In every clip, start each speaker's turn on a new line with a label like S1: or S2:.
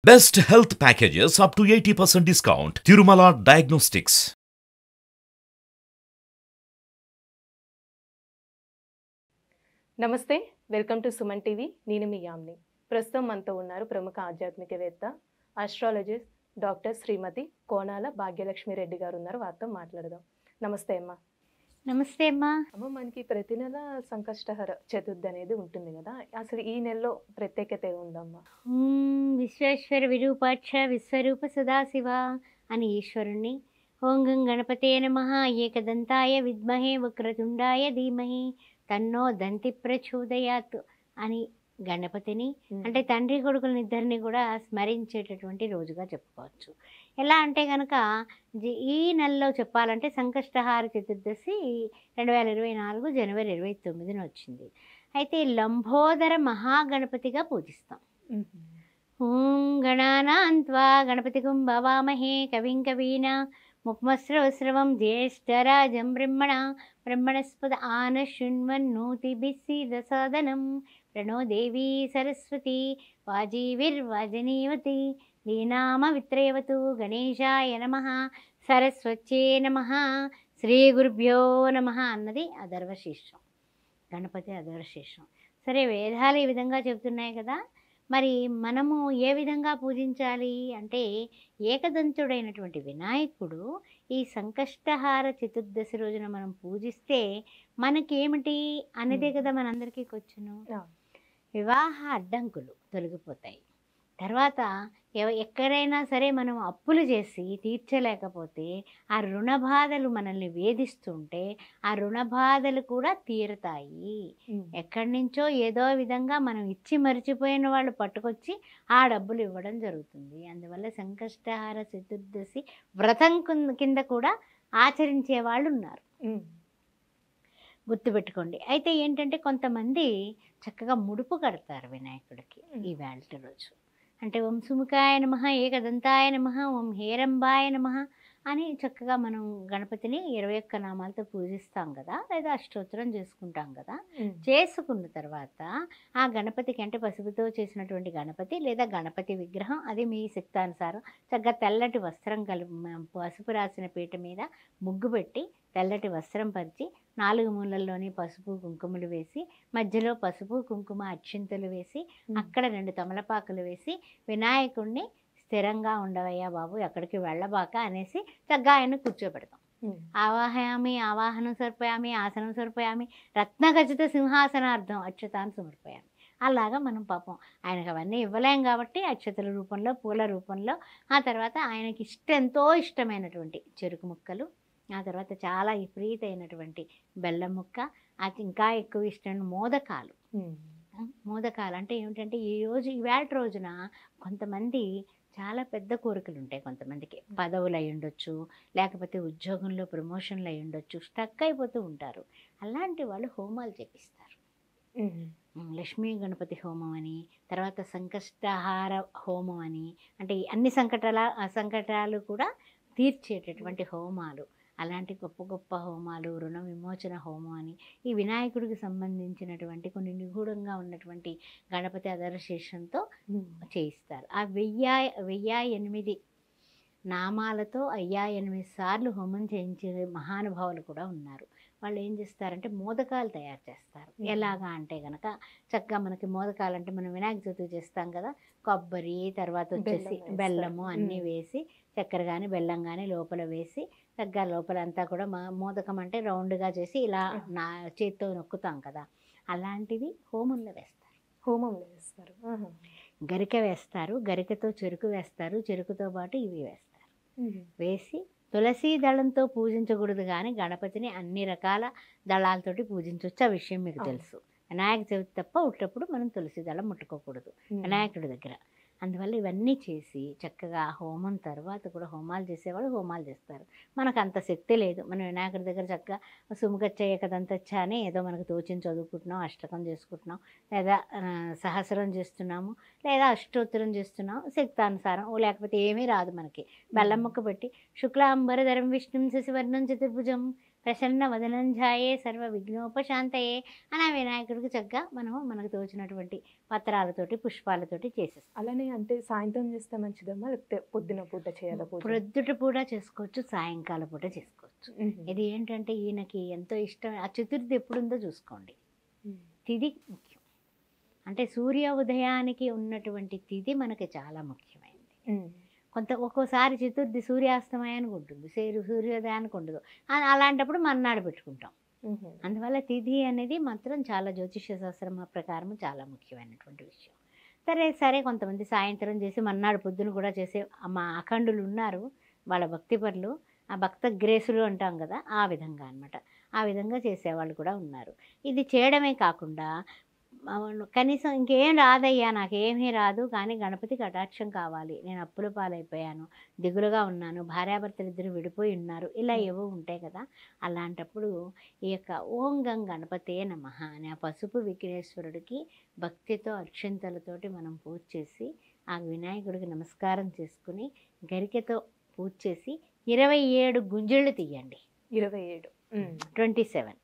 S1: Best health packages up to 80% discount. Tirumala Diagnostics.
S2: నమస్తే, welcome to Suman TV. నేను మీ యామ్ని. ప్రస్తుతం మనతో ఉన్నారు ప్రముఖ ఆధ్యాత్మికవేత్త, ఆస్ట్రాలజిస్ట్ డాక్టర్ శ్రీమతి కోనాల భాగ్యలక్ష్మి రెడ్డి గారు ఉన్నారు. వారితో మాట్లాడదాం. నమస్తే అమ్మ.
S3: నమస్తే అమ్మా.
S2: అమ్మ, మనకి ప్రతి నెల సంకష్టహర చతుర్థి అనేది ఉంటుంది కదా, అసలు ఈ నెలలో ప్రత్యేకత ఉందమ్మా?
S3: విశ్వేశ్వర విరూపాక్ష విశ్వరూప సదాశివ అని ఈశ్వరుణ్ణి, ఓం గం గణపతే నమః ఏకదంతాయ విద్మహే వక్రతుండాయ ధీమహి తన్నో దంతి ప్రచోదయాత్ అని గణపతిని అంటే తండ్రి కొడుకులని ఇద్దరిని కూడా స్మరించేటటువంటి రోజుగా చెప్పుకోవచ్చు. ఎలా అంటే కనుక ఈ నెలలో చెప్పాలంటే సంకష్టహార చతుర్దశి 2024 జనవరి 29న వచ్చింది. అయితే లంబోదర మహాగణపతిగా పూజిస్తాం. ఓం గణానాన్త్వా గణపతిగుం భవామహే కవిం కవీనా ముక్మస్రవస్రవం జ్యేష్ఠరాజం బ్రహ్మణస్పద ఆనశృణ్వన్నోతిభిస్సీదసాదనం ప్రణో దేవీ సరస్వతి వాజీవిర్వాజనీవతి ధీనామ విత్రయవతు గణేశాయ నమః సరస్వత్యే నమః శ్రీ గురుభ్యో నమః అన్నది అథర్వశీర్షం. గణపతి అథర్వశీర్షం. సరే, వేదాలు ఈ విధంగా చెబుతున్నాయి కదా, మరి మనము ఏ విధంగా పూజించాలి అంటే ఏకదంతుడైనటువంటి వినాయకుడు ఈ సంకష్టహార చతుర్దశి రోజున మనం పూజిస్తే మనకేమిటి అనేదే కదా మనందరికీ వచ్చును. వివాహ అడ్డంకులు తొలగిపోతాయి. తర్వాత ఎక్కడైనా సరే మనం అప్పులు చేసి తీర్చలేకపోతే ఆ రుణ బాధలు మనల్ని వేధిస్తుంటే ఆ రుణ బాధలు కూడా తీరుతాయి. ఎక్కడి నుంచో ఏదో విధంగా మనం ఇచ్చి మర్చిపోయిన వాళ్ళు పట్టుకొచ్చి ఆ డబ్బులు ఇవ్వడం జరుగుతుంది. అందువల్ల సంకష్టహార చతుర్దశి వ్రతం కింద కూడా ఆచరించే వాళ్ళు ఉన్నారు, గుర్తుపెట్టుకోండి. అయితే ఏంటంటే కొంతమంది చక్కగా ముడుపు కడతారు వినాయకుడికి ఈ వేళ రోజు. అంటే ఓం సుముఖాయ నమః ఏకదంతాయ నమః ఓం హేరంబాయ నమః అని చక్కగా మనం గణపతిని 21 నామాలతో పూజిస్తాం కదా, లేదా అష్టోత్తరం చేసుకుంటాం కదా. చేసుకున్న తర్వాత ఆ గణపతికి అంటే పసుపుతో చేసినటువంటి గణపతి లేదా గణపతి విగ్రహం, అది మీ శక్తానుసారం చక్కగా తెల్లటి వస్త్రం పసుపు రాసిన పీట మీద ముగ్గు పెట్టి తెల్లటి వస్త్రం పరిచి 4 మూలల్లోని పసుపు కుంకుమలు వేసి మధ్యలో పసుపు కుంకుమ అక్షింతలు వేసి అక్కడ 2 తమలపాకులు వేసి వినాయకుడిని స్థిరంగా ఉండవయ్యా బాబు, ఎక్కడికి వెళ్ళబాక అనేసి చక్కగా ఆయన కూర్చోబెడతాం. ఆవాహయామి ఆవాహనం సమర్పయామి ఆసనం సమర్పయామి రత్నఖచిత సింహాసనార్థం అక్షతాన్ని సమర్పయామి. అలాగా మనం పాపం ఆయనకు అవన్నీ ఇవ్వలేం కాబట్టి అక్షతల రూపంలో పూల రూపంలో, ఆ తర్వాత ఆయనకి ఎంతో ఇష్టమైనటువంటి చెరుకు ముక్కలు, ఆ తర్వాత చాలా విపరీతమైనటువంటి బెల్లం ముక్క, అది ఇంకా ఎక్కువ ఇష్టమైన మోదకాలు. మోదకాలు అంటే ఏమిటంటే ఈవేళ రోజున కొంతమంది చాలా పెద్ద కోరికలు ఉంటాయి. కొంతమందికి పదవులు అయి ఉండొచ్చు, లేకపోతే ఉద్యోగంలో ప్రమోషన్లు అయి ఉండొచ్చు, స్టక్ అయిపోతూ ఉంటారు. అలాంటి వాళ్ళు హోమాలు చేపిస్తారు. లక్ష్మీ గణపతి హోమం అని, తర్వాత సంకష్టహార హోమం అని, అంటే అన్ని సంకటాలు కూడా తీర్చేటటువంటి హోమాలు, అలాంటి గొప్ప గొప్ప హోమాలు, రుణ విమోచన హోమం అని ఈ వినాయకుడికి సంబంధించినటువంటి కొన్ని నిగూఢంగా ఉన్నటువంటి గణపతి అధర్వశీర్షంతో చేయిస్తారు. ఆ 1008 నామాలతో 1008 సార్లు హోమం చేయించే మహానుభావులు కూడా ఉన్నారు. వాళ్ళు ఏం చేస్తారంటే మోదకాలు తయారు చేస్తారు. ఎలాగా అంటే కనుక చక్కగా మనకి మోదకాలు అంటే మనం వినాయక చవితి చేస్తాం కదా, కొబ్బరి తర్వాత వచ్చేసి బెల్లము అన్నీ వేసి, చక్కెర కానీ బెల్లం కానీ లోపల వేసి చక్కగా లోపలంతా కూడా మోదకం అంటే రౌండ్గా చేసి ఇలా నా చేతితో నొక్కుతాం కదా, అలాంటివి హోమంలో వేస్తారు. గరిక వేస్తారు, గరికతో చెరుకు వేస్తారు, చెరుకుతో పాటు ఇవి వేస్తారు. వేసి తులసి దళంతో పూజించకూడదు కానీ గణపతిని అన్ని రకాల దళాలతోటి పూజించవచ్చు. ఆ విషయం మీకు తెలుసు. వినాయక చవితి తప్ప ఉట్టప్పుడు మనం తులసి దళం ముట్టుకోకూడదు వినాయకుడి దగ్గర. అందువల్ల ఇవన్నీ చేసి చక్కగా హోమం తర్వాత కూడా హోమాలు చేసేవాళ్ళు హోమాలు చేస్తారు. మనకు అంత శక్తి లేదు. మనం వినాయకుడి దగ్గర చక్కగా సుముఖచ్చ ఏకదంతచ్చ అని ఏదో మనకు తోచించి చదువుకుంటున్నాం, అష్టకం చేసుకుంటున్నాం, లేదా సహస్రం చేస్తున్నాము, లేదా అష్టోత్తరం చేస్తున్నాం శక్తానుసారం. లేకపోతే ఏమీ రాదు మనకి. బెల్లం ముక్క పెట్టి శుక్లాంబరధరం విష్ణుం శశివర్ణం చతుర్భుజం ప్రసన్న వదనంజాయే సర్వ విఘ్నోపశాంతయే అని ఆ వినాయకుడికి చక్కగా మనకు తోచినటువంటి పత్రాలతోటి పుష్పాలతోటి చేసేస్తాం.
S2: అలానే అంటే సాయంత్రం చేస్తే మంచిదమ్మా, లేకపోతే పొద్దున పూట చేయాలా పూజ?
S3: ప్రొద్దుట పూట చేసుకోవచ్చు, సాయంకాల పూట చేసుకోవచ్చు. ఇది ఏంటంటే ఈయనకి ఎంతో ఇష్టం. ఆ చతుర్థి ఎప్పుడుందో చూసుకోండి. తిథి ముఖ్యం. అంటే సూర్య ఉదయానికి ఉన్నటువంటి తిథి మనకి చాలా ముఖ్యమైనది. ఒక్కోసారి చతుర్థి సూర్యాస్తమయానికి ఉంటుంది, సూర్యోదయానికి ఉండదు. అలాంటప్పుడు మన్నాడు పెట్టుకుంటాం. అందువల్ల తిథి అనేది మాత్రం చాలా జ్యోతిష్య శాస్త్రం ప్రకారం చాలా ముఖ్యమైనటువంటి విషయం. సరే కొంతమంది సాయంత్రం చేసి మన్నాడు పొద్దున కూడా చేసే మా అఖండులు ఉన్నారు, వాళ్ళ భక్తిపరులు, ఆ భక్త గ్రేసులు అంటాం కదా, ఆ విధంగా అనమాట. ఆ విధంగా చేసేవాళ్ళు కూడా ఉన్నారు. ఇది చేయడమే కాకుండా కనీసం ఇంకేం రాదయ్యా, నాకేమీ రాదు, కానీ గణపతి కటాక్షం కావాలి, నేను అప్పుల పాలైపోయాను, దిగులుగా ఉన్నాను, భార్యాభర్తలు ఇద్దరు విడిపోయి ఉన్నారు, ఇలా ఏవో ఉంటాయి కదా. అలాంటప్పుడు ఈ యొక్క ఓం గం గణపతే నమః అనే ఆ పసుపు విఘ్నేశ్వరుడికి భక్తితో అక్షంతలతోటి మనం పూజ చేసి ఆ వినాయకుడికి నమస్కారం చేసుకుని గరికెతో పూజ చేసి 27 గుంజళ్ళు తీయండి. 27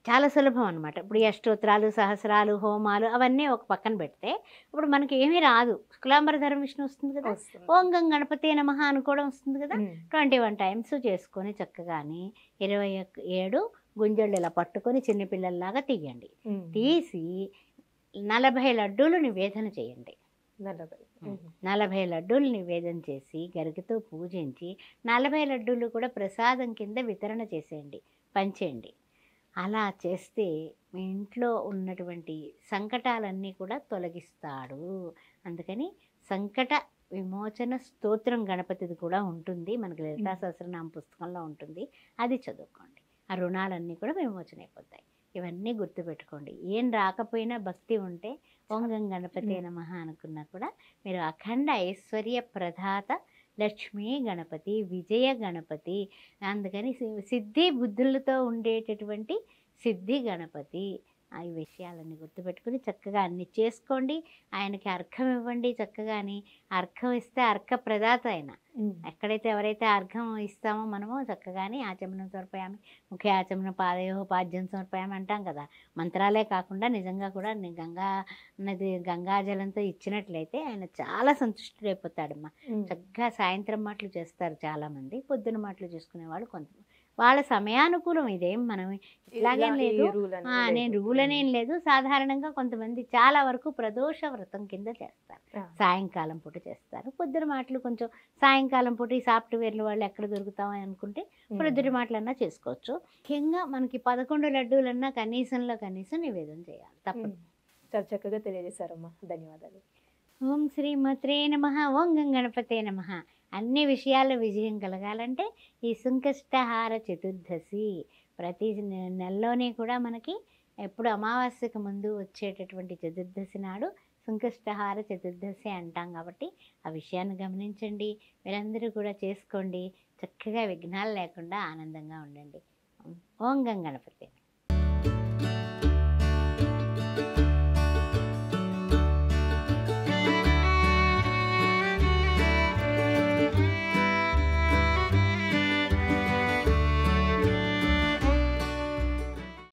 S3: చాలా సులభం అనమాట. ఇప్పుడు ఈ అష్టోత్తరాలు, సహస్రాలు, హోమాలు అవన్నీ ఒక పక్కన పెడితే ఇప్పుడు మనకి ఏమీ రాదు. శుక్లాంబరధరం విష్ణు వస్తుంది కదా, ఓం గం గణపతే నమః అనుకోవడం వస్తుంది కదా. 21 టైమ్స్ చేసుకొని చక్కగాని 27 గుంజళ్ళు ఇలా పట్టుకొని చిన్నపిల్లల్లాగా తీయండి. తీసి 40 లడ్డూలు నివేదన చేయండి. 40 లడ్డూలు నివేదన చేసి గరికతో పూజించి 40 లడ్డూలు కూడా ప్రసాదం కింద వితరణ చేసేయండి, పంచేయండి. అలా చేస్తే మీ ఇంట్లో ఉన్నటువంటి సంకటాలన్నీ కూడా తొలగిస్తాడు. అందుకని సంకట విమోచన స్తోత్రం గణపతిది కూడా ఉంటుంది, మనకి లలితా సహస్రనామ పుస్తకంలో ఉంటుంది, అది చదువుకోండి. ఆ రుణాలన్నీ కూడా విమోచన అయిపోతాయి. ఇవన్నీ గుర్తుపెట్టుకోండి. ఏం రాకపోయినా భక్తి ఉంటే ఓం గం గణపతే నమః అనుకున్నా కూడా మీరు అఖండ ఐశ్వర్య ప్రదాత లక్ష్మీ గణపతి, విజయ గణపతి, అందుకని సిద్ధి బుద్ధులతో ఉండేటటువంటి సిద్ధి గణపతి. ఈ విషయాలన్నీ గుర్తుపెట్టుకుని చక్కగా అన్ని చేసుకోండి. ఆయనకి అర్ఘం ఇవ్వండి. చక్కగాని అర్ఘం ఇస్తే అర్ఘ ప్రదాత ఆయన. ఎక్కడైతే ఎవరైతే అర్ఘం ఇస్తామో మనము చక్కగాని ఆచమనం సమర్పయామి, ముఖ్య ఆచమనం పాదయో పాద్యం సమర్పయామి అంటాం కదా. మంత్రాలే కాకుండా నిజంగా కూడా గంగాజలంతో ఇచ్చినట్లయితే ఆయన చాలా సంతుష్టుడైపోతాడమ్మా. చక్కగా సాయంత్రం మాటలు చేస్తారు చాలామంది, పొద్దున మాటలు చేసుకునేవాళ్ళు కొంతమంది. వాళ్ళ సమయానుకూలం, ఇదేం మనం ఇట్లాగేం లేదు, నేను రూల్ అనేం లేదు. సాధారణంగా కొంతమంది చాలా వరకు ప్రదోష వ్రతం కింద చేస్తారు, సాయంకాలం పూట చేస్తారు. పొద్దున మాటలు కొంచెం సాయంకాలం పూట ఈ సాఫ్ట్వేర్లు వాళ్ళు ఎక్కడ దొరుకుతామని అనుకుంటే పొద్దున మాటలన్నా చేసుకోవచ్చు. ముఖ్యంగా మనకి 11 లడ్డూలన్నా కనీసం నివేదన చేయాలి తప్పదు.
S2: చాలా చక్కగా తెలియజేశారమ్మా, ధన్యవాదాలు.
S3: ఓం శ్రీమత్రే నమః, ఓం గం గణపతే నమః. అన్ని విషయాల్లో విజయం కలగాలంటే ఈ సంకష్టహార చతుర్దశి ప్రతి నెలలోనే కూడా మనకి ఎప్పుడు అమావాస్యకు ముందు వచ్చేటటువంటి చతుర్దశి నాడు సంకష్టహార చతుర్దశి అంటాం. కాబట్టి ఆ విషయాన్ని గమనించండి, మీరందరూ కూడా చేసుకోండి. చక్కగా విఘ్నాలు లేకుండా ఆనందంగా ఉండండి. ఓం గం గణపతే.